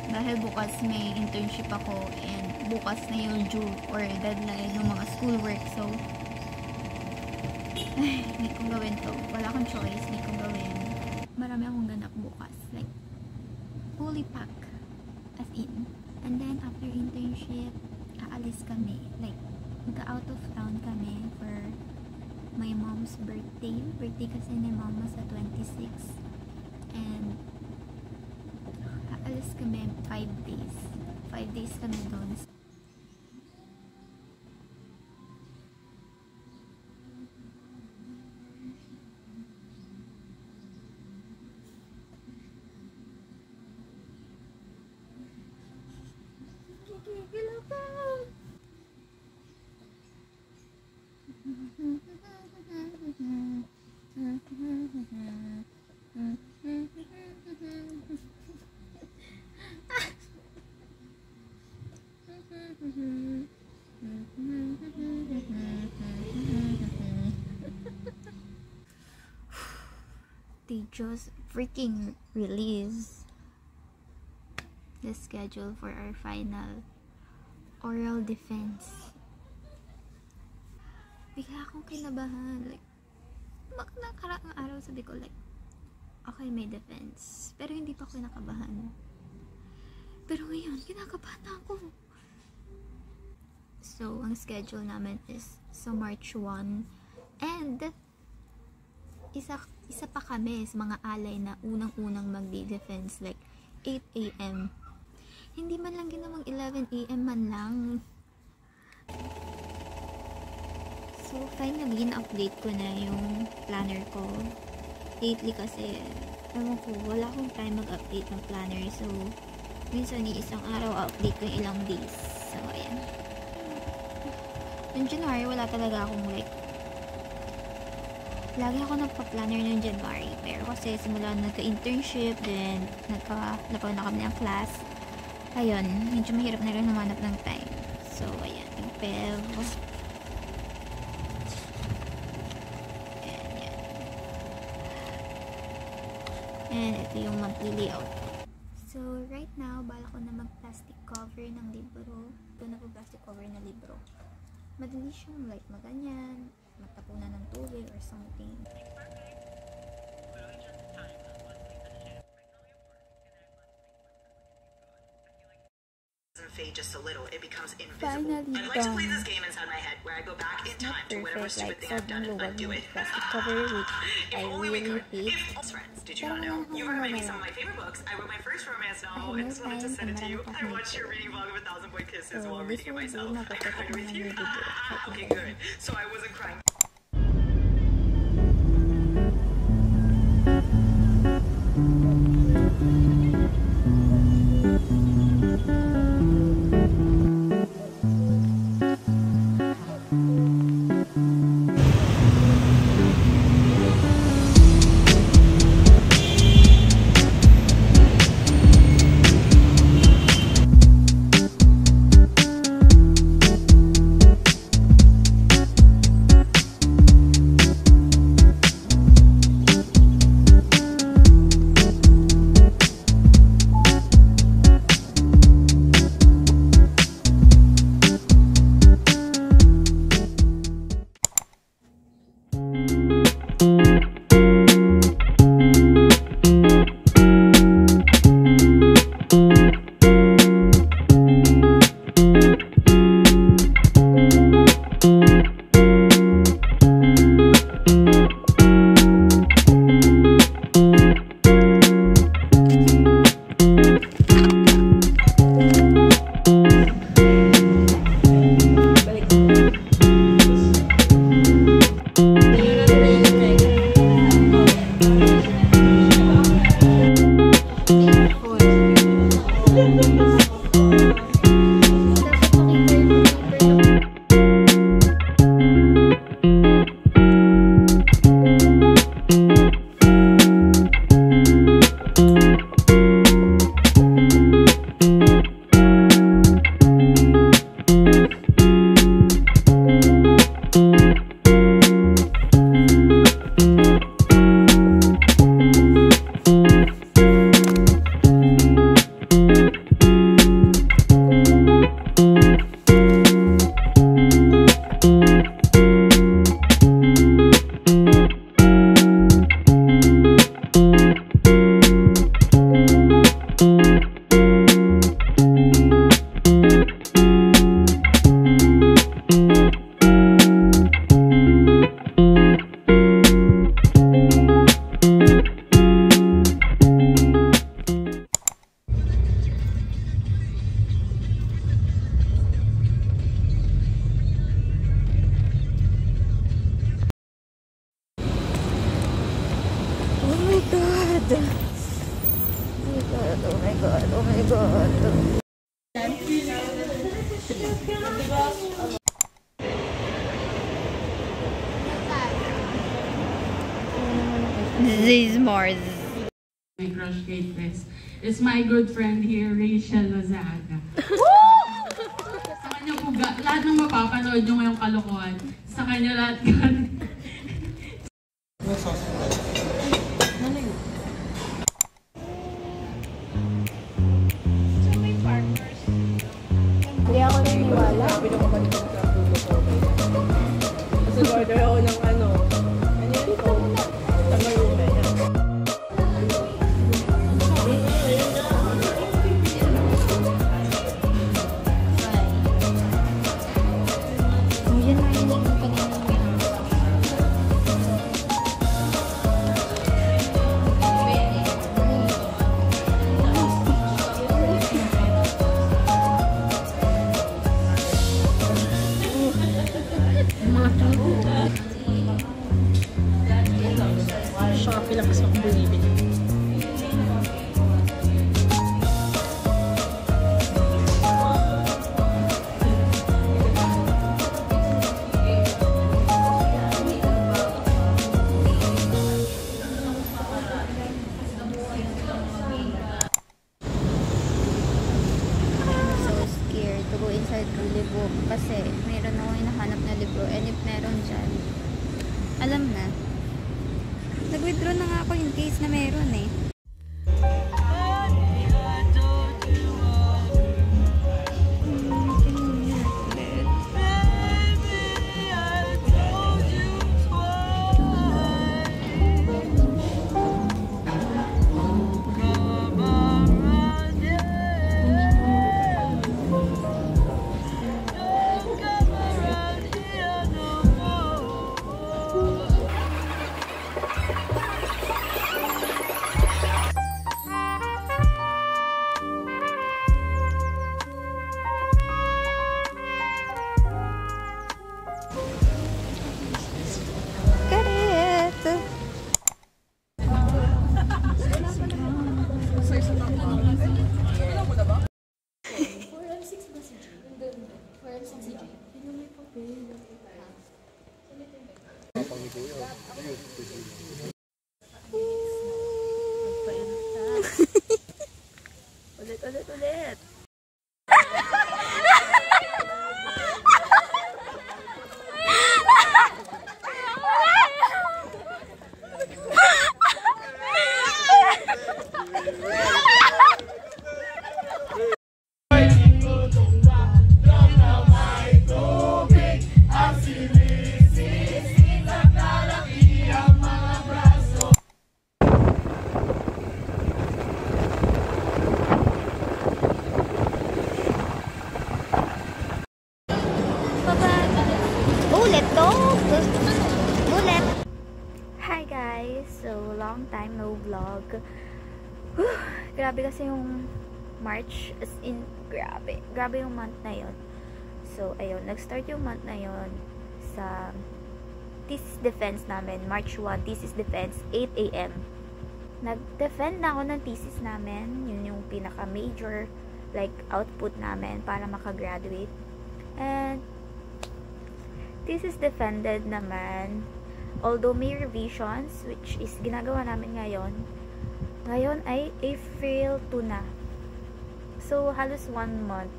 Dahil bukas may internship ako and bukas na yung due or deadline ng mga schoolwork. So, hindi kong gawin to. Wala akong choice. Hindi kong gawin. Marami akong ganap bukas. Like, fully pack. As in. And then, after internship, aalis kami. Like, mag-out of town kami for my mom's birthday. Birthday kasi ni mama sa 26. And, aalis kami 5 days. 5 days kami doon. They just freaking released the schedule for our final oral defense. Bigla akong kinabahan. Like, nakaraang araw sabi ko like, okay, may defense. Pero hindi pa ako kinakabahan. Pero ngayon, kinakabahan ako. So, ang schedule namin is sa March 1. And, isa pa kami sa mga alay na unang-unang magdi-defense like 8 AM. Hindi man lang ginawang 11 AM man lang. So, finally, na-update ko na yung planner ko. Lately kasi, ewan ko, wala akong time mag-update ng planner. So, minsan isang araw update ko yung ilang days. So, ayan. Yung January, wala talaga akong like, lagi ako nagpa-planner ng January. Pero kasi simula nagka-internship, then nagka-lapaw na kami ng class. Ayun, medyo mahirap na rin humanap ng time. So, ayan, yung PEV. And ito yung monthly layout. So, right now, bala ko na mag-plastic cover ng libro. Ito na po plastic cover na libro. Madali siyang like maganyan, matapunan ng tubig or something. Fade just a little, it becomes invisible. I'd like to play this game inside my head where I go back in time to whatever stupid thing I've done and undo it. Plastic cover, which I really hate. Friends, did you not know? You remind me of some of my favorite books. I wrote my first romance novel and just wanted to send it to you. I watched your reading vlog of 1,000 Boy Kisses while reading it myself. I cried with you. Okay, good. So I wasn't crying. my God. This is Mars. My crush kay Tess is my good friend here, Rachel Lozaga. Sa kanya po, lahat ng mapapanood nyo ngayong kalokohan, sa kanya lahat yan. Hindi ako naniwala. Kasi order ako ng ano yun ito? Tamaruma yan. Yan na yung kanina. Shopee lang kasi akong bumibili. So scared to go inside Truly Book kasi meron ako hinahanap na libro and if meron dyan, alam na. Nag-withdraw na nga ako in case na meron eh. Ulit. Hi guys! So, long time no vlog. Grabe kasi yung March, as in, grabe. Grabe yung month na yon. So, ayun, nag-start yung month na yon sa thesis defense namin. March 1, thesis defense, 8 AM. Nag-defend na ako ng thesis namin. Yun yung pinaka-major, like, output namin para makagraduate. And, thesis defended naman. Although may revisions, which is ginagawa namin ngayon. Ngayon ay April 2 na. So, halos 1 month.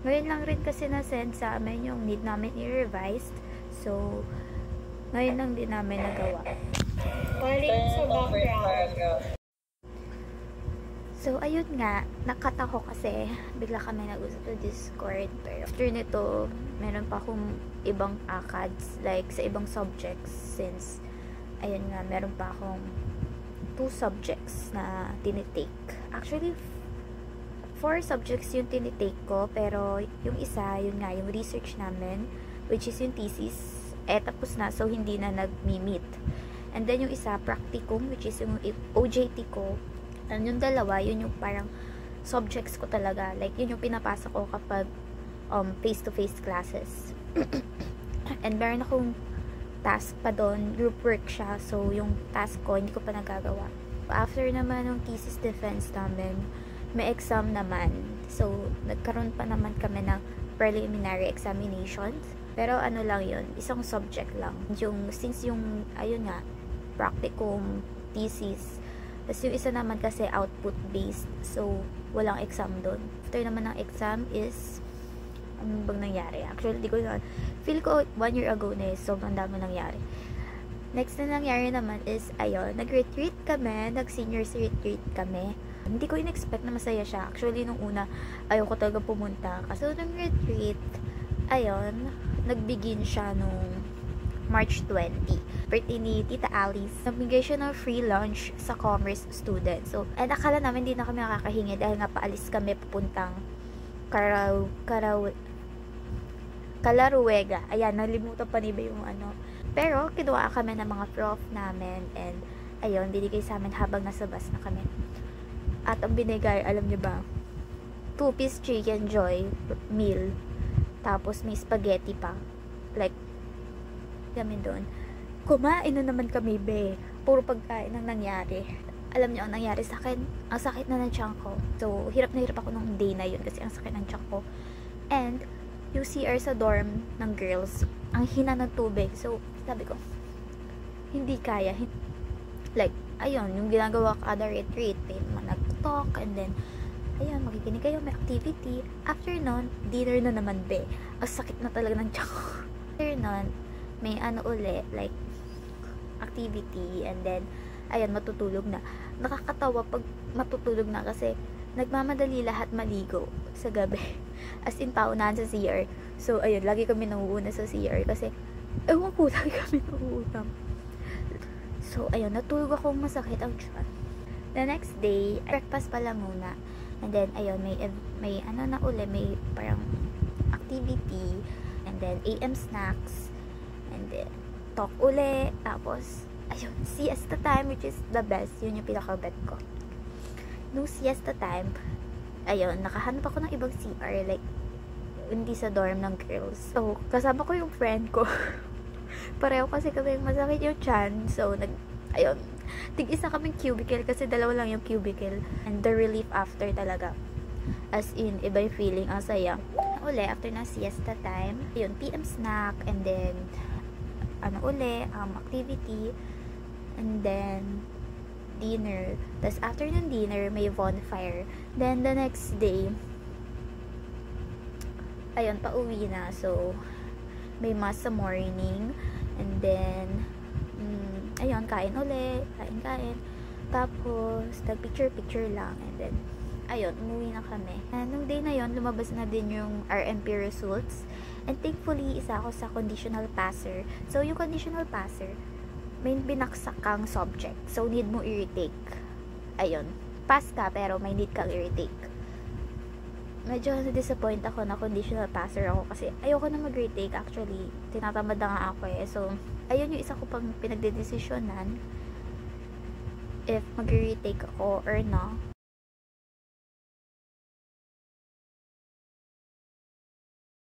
Ngayon lang rin kasi na-send sa amin yung need namin i-revise. So, ngayon lang din namin nagawa. Sa background. So, ayun nga, nakat ako kasi bigla kami nag-usap sa Discord. Pero after nito, meron pa akong ibang ACADS, like sa ibang subjects. Since, ayun nga, meron pa akong 2 subjects na tinitake. Actually, 4 subjects yung tinitake ko, pero yung isa, yun nga, yung research namin, which is yung thesis, tapos na, so hindi na nag-meet. And then yung isa, practicum, which is yung OJT ko. And yung dalawa, yun yung parang subjects ko talaga. Like, yun yung pinapasa ko kapag face-to-face classes. And meron akong task pa doon, group work siya. So, yung task ko, hindi ko pa nagagawa. After naman ng thesis defense namin, may exam naman. So, nagkaroon pa naman kami ng preliminary examinations. Pero ano lang yun, isang subject lang. Since yung, ayun nga, practicum, thesis, tapos yung isa naman kasi output-based. So, walang exam doon. After naman ng exam is, ano bang nangyari? Actually, di ko na, feel ko 1 year ago na sobrang dami nangyari. Next na nangyari naman is, ayun, nag-retreat kami, nag-seniors retreat kami. Hindi ko in-expect na masaya siya. Actually, nung una, ayoko talaga pumunta. Kasi nung retreat, ayun, nagbigin siya nung March 20. Birthday ni Tita Alice. Nagbigay siya ng free lunch sa commerce students. So, and akala namin hindi na kami nakakahingi dahil nga paalis kami papuntang Calaruega. Ayan, nalimutan pa ni ba yung ano. Pero, kinuha kami ng mga prof namin and ayun, binigay sa amin habang nasa bus na kami. At ang binigay, alam niyo ba, 2-piece chicken joy meal. Tapos may spaghetti pa. Like, kami doon. Kumain na naman kami, be. Puro pagkain ang nangyari. Alam niyo ang nangyari sa akin? Ang sakit na ng tiyan ko. So, hirap na hirap ako nung day na yun kasi ang sakit ng tiyan ko. And, yung CR sa dorm ng girls, ang hina ng tubig. So, sabi ko, hindi kaya. Like, ayun, yung ginagawa kada retreat, may mga nag-talk, and then, ayun, makikinig kayo, may activity. After nun, dinner na naman, be. Ang sakit na talaga ng tiyan ko. After nun, may ano uli, like, activity, and then, ayun, matutulog na. Nakakatawa pag matutulog na kasi, nagmamadali lahat maligo sa gabi. As in, paunahan sa CR. So, ayun, lagi kami nauuna sa CR kasi, ewan ko, lagi kami nauuna. So, ayun, natulog akong masakit ang tiyan. The next day, breakfast pala muna. And then, ayun, may ano na uli, may parang activity. And then, AM snacks. And then, talk uli. Tapos, ayun, siesta time, which is the best. Yun yung pinaka-bet ko. Nung siesta time, ayun, nakahanap ako ng ibang CR. Like, hindi sa dorm ng girls. So, kasama ko yung friend ko. Pareho kasi kami masakit yung tiyan. So, ayun, tig-isa kaming cubicle kasi dalawa lang yung cubicle. And the relief after talaga. As in, iba yung feeling. Ang saya. Uli, after na siesta time, ayun, PM snack, and then, activity, and then, dinner. Tapos, after ng dinner, may bonfire. Then, the next day, ayun, pauwi na. So, may mass sa morning. And then, ayun, kain uli. Kain. Tapos, nag-picture lang. And then, ayun, umuwi na kami. And nung day na yon, lumabas na din yung RMP results. And thankfully, isa ako sa conditional passer. So, yung conditional passer, may binaksak kang subject. So, need mo i-retake. Ayun. Pass ka, pero may need kang i-retake. Medyo disappoint ako na conditional passer ako kasi ayoko na mag-retake. Actually, tinatamad na nga ako eh. So, ayun yung isa ko pang pinagdedesisyonan if mag-retake ako or no.